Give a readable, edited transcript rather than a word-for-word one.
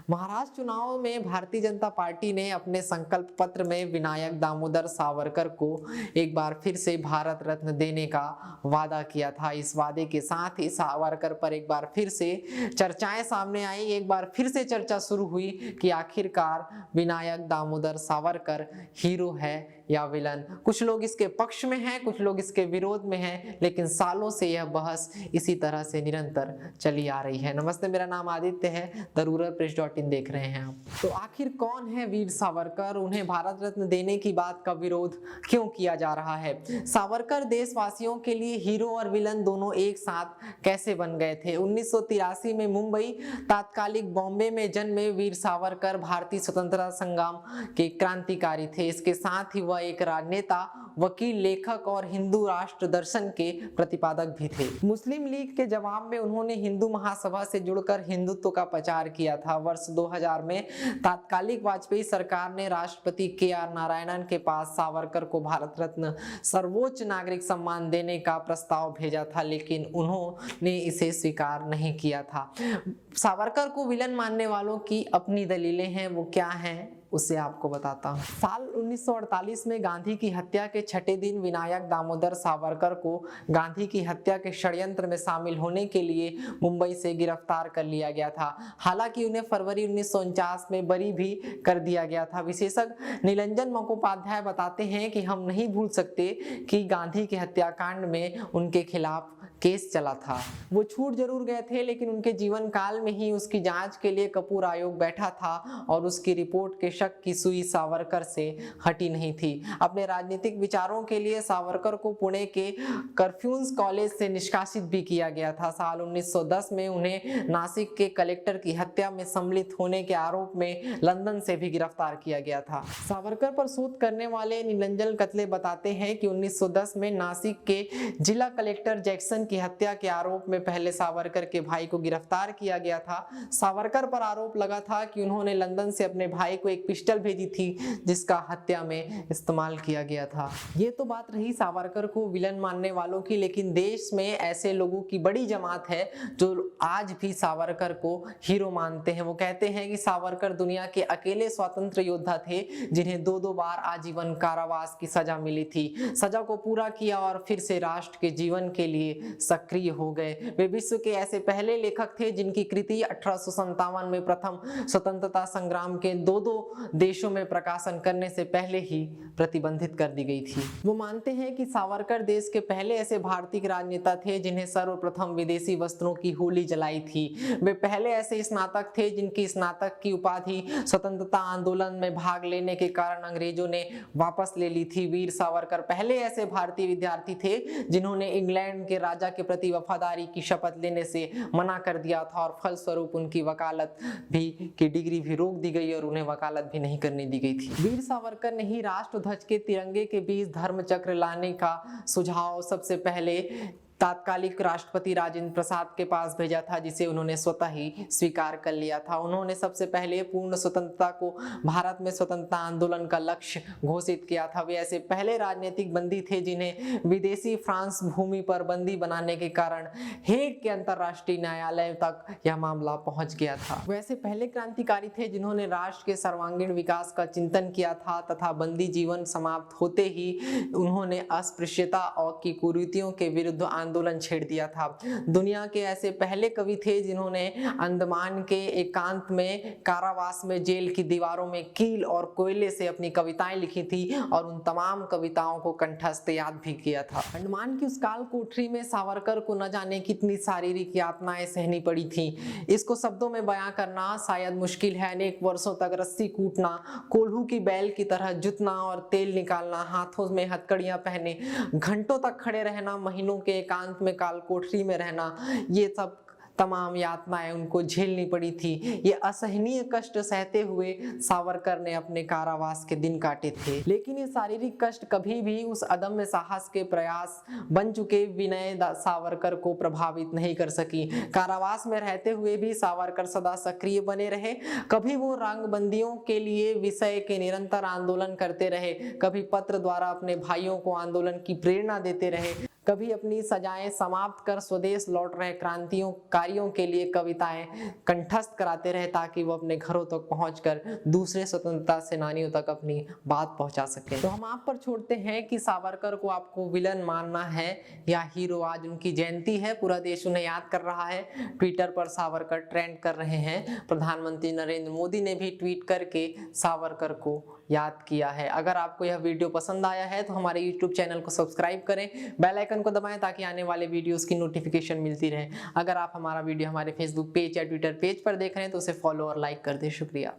महाराष्ट्र चुनाव में भारतीय जनता पार्टी ने अपने संकल्प पत्र में विनायक दामोदर सावरकर को एक बार फिर से भारत रत्न देने का वादा किया था। इस वादे के साथ ही सावरकर पर एक बार फिर से चर्चाएं सामने आई। एक बार फिर से चर्चा शुरू हुई कि आखिरकार विनायक दामोदर सावरकर हीरो है या विलन। कुछ लोग इसके पक्ष में हैं, कुछ लोग इसके विरोध में हैं, लेकिन सालों से यह बहस इसी तरह से निरंतर चली आ रही है। नमस्ते, मेरा नाम आदित्य है, द रूरल प्रेस .in देख रहे हैं आप। तो आखिर कौन है वीर सावरकर? उन्हें भारत रत्न देने की बात का विरोध क्यों किया जा रहा है? सावरकर देशवासियों के लिए हीरो और विलन दोनों एक साथ कैसे बन गए थे? 1983 में मुंबई तात्कालिक बॉम्बे में जन्मे वीर सावरकर भारतीय स्वतंत्रता संग्राम के क्रांतिकारी थे। इसके साथ ही वह एक राजनेता, वकील, लेखक और हिंदू राष्ट्र दर्शन के प्रतिपादक भी थे। मुस्लिम लीग के जवाब में उन्होंने हिंदू महासभा से जुड़कर हिंदुत्व का प्रचार किया था। वर्ष 2000 में तात्कालिक वाजपेयी सरकार ने राष्ट्रपति KR नारायणन के पास सावरकर को भारत रत्न सर्वोच्च नागरिक सम्मान देने का प्रस्ताव भेजा था, लेकिन उन्होंने इसे स्वीकार नहीं किया था। सावरकर को विलन मानने वालों की अपनी दलीलें हैं, वो क्या हैं उसे आपको बताता हूँ। साल 1948 में गांधी की हत्या के छठे दिन विनायक दामोदर सावरकर को गांधी की हत्या के षड्यंत्र में शामिल होने के लिए मुंबई से गिरफ्तार कर लिया गया था। हालांकि उन्हें फरवरी 1949 में बरी भी कर दिया गया था। विशेषज्ञ नीलंजन मुखोपाध्याय बताते हैं कि हम नहीं भूल सकते कि गांधी के हत्याकांड में उनके खिलाफ केस चला था। वो छूट जरूर गए थे, लेकिन उनके जीवन काल में ही उसकी जांच के लिए कपूर आयोग बैठा था और उसकी रिपोर्ट के शक की सुई सावरकर से हटी नहीं थी। अपने राजनीतिक विचारों के लिए सावरकर को पुणे के करफ्यूज कॉलेज से निष्कासित भी किया गया था। साल 1910 में उन्हें नासिक के कलेक्टर की हत्या में सम्मिलित होने के आरोप में लंदन से भी गिरफ्तार किया गया था। सावरकर पर शोध करने वाले नीलंजन कतले बताते हैं कि 1910 में नासिक के जिला कलेक्टर जैक्सन की हत्या के आरोप में पहले सावरकर के भाई को गिरफ्तार किया गया था। सावरकर पर आरोप लगा था कि उन्होंने लंदन से अपने भाई को एक पिस्टल भेजी थी जिसका हत्या में इस्तेमाल किया गया था। ये तो बात रही सावरकर को विलन मानने वालों की, लेकिन देश में ऐसे लोगों की बड़ी जमात है जो आज भी सावरकर को हीरो मानते हैं। वो कहते हैं कि सावरकर दुनिया के अकेले स्वतंत्र योद्धा थे जिन्हें दो बार आजीवन कारावास की सजा मिली थी। सजा को पूरा किया और फिर से राष्ट्र के जीवन के लिए सक्रिय हो गए। वे विश्व के ऐसे पहले लेखक थे जिनकी कृति 1857 में प्रथम स्वतंत्रता संग्राम के दो देशों में प्रकाशन करने से पहले ही प्रतिबंधित कर दी गई थी। वो मानते हैं कि सावरकर देश के पहले ऐसे भारतीय राजनेता थे जिन्हें सर्वप्रथम विदेशी वस्त्रों की होली जलाई थी। वे पहले ऐसे स्नातक थे जिनकी स्नातक की उपाधि स्वतंत्रता आंदोलन में भाग लेने के कारण अंग्रेजों ने वापस ले ली थी। वीर सावरकर पहले ऐसे भारतीय विद्यार्थी थे जिन्होंने इंग्लैंड के राजा के प्रति वफादारी की शपथ लेने से मना कर दिया था और फलस्वरूप उनकी वकालत भी की डिग्री भी रोक दी गई और उन्हें वकालत भी नहीं करने दी गई थी। वीर सावरकर ने ही राष्ट्र ध्वज के तिरंगे के बीच धर्म चक्र लाने का सुझाव सबसे पहले तात्कालिक राष्ट्रपति राजेंद्र प्रसाद के पास भेजा था, जिसे उन्होंने स्वतः ही स्वीकार कर लिया था। उन्होंने सबसे पहले पूर्ण स्वतंत्रता को भारत में स्वतंत्रता आंदोलन का लक्ष्य घोषित किया था। वे ऐसे पहले राजनीतिक बंदी थे जिन्हें विदेशी फ्रांस भूमि पर बंदी बनाने के कारण हेग के अंतरराष्ट्रीय न्यायालय तक यह मामला पहुंच गया था। वैसे पहले क्रांतिकारी थे जिन्होंने राष्ट्र के सर्वांगीण विकास का चिंतन किया था तथा बंदी जीवन समाप्त होते ही उन्होंने अस्पृश्यता और की कुरीतियों के विरुद्ध आंदोलन छेड़ दिया था। दुनिया के ऐसे पहले कवि थे जिन्होंने अंडमान के एकांत में कारावास में जेल की दीवारों में कील और कोयले से अपनी कविताएं लिखी थी और उन तमाम कविताओं को कंठस्थ याद भी किया था। अंडमान की उस काल कोठरी में सावरकर को न जाने कितनी शारीरिक यातनाएं सहनी पड़ी थी। इसको शब्दों में बयां करना शायद मुश्किल है। अनेक वर्षों तक रस्सी कूटना, कोल्हू की बैल की तरह जुतना और तेल निकालना, हाथों में हथकड़ियां पहने घंटों तक खड़े रहना, महीनों के एकांत में काल कोठरी में रहना, ये सब तमाम यातनाएं उनको झेलनी पड़ी थी। ये असहनीय कष्ट सहते हुए सावरकर ने अपने कारावास के दिन काटे थे, लेकिन ये शारीरिक कष्ट कभी भी उस अदम्य साहस के प्रयास बन चुके विनय सावरकर को प्रभावित नहीं कर सकी। कारावास में रहते हुए भी सावरकर सदा सक्रिय बने रहे। कभी वो रंगबंदियों के लिए विषय के निरंतर आंदोलन करते रहे, कभी पत्र द्वारा अपने भाइयों को आंदोलन की प्रेरणा देते रहे, कभी अपनी सजाएं समाप्त कर स्वदेश लौट रहे क्रांतिकारियों के लिए कविताएं कंठस्थ कराते रहे ताकि वो अपने घरों तक पहुंचकर दूसरे स्वतंत्रता सेनानियों तक अपनी बात पहुंचा सके। तो हम आप पर छोड़ते हैं कि सावरकर को आपको विलन मानना है या हीरो। आज उनकी जयंती है, पूरा देश उन्हें याद कर रहा है। ट्विटर पर सावरकर ट्रेंड कर रहे हैं। प्रधानमंत्री नरेंद्र मोदी ने भी ट्वीट करके सावरकर को याद किया है। अगर आपको यह वीडियो पसंद आया है तो हमारे YouTube चैनल को सब्सक्राइब करें, बेल आइकन को दबाएं ताकि आने वाले वीडियोस की नोटिफिकेशन मिलती रहे। अगर आप हमारा वीडियो हमारे फेसबुक पेज या ट्विटर पेज पर देख रहे हैं तो उसे फॉलो और लाइक कर दें। शुक्रिया।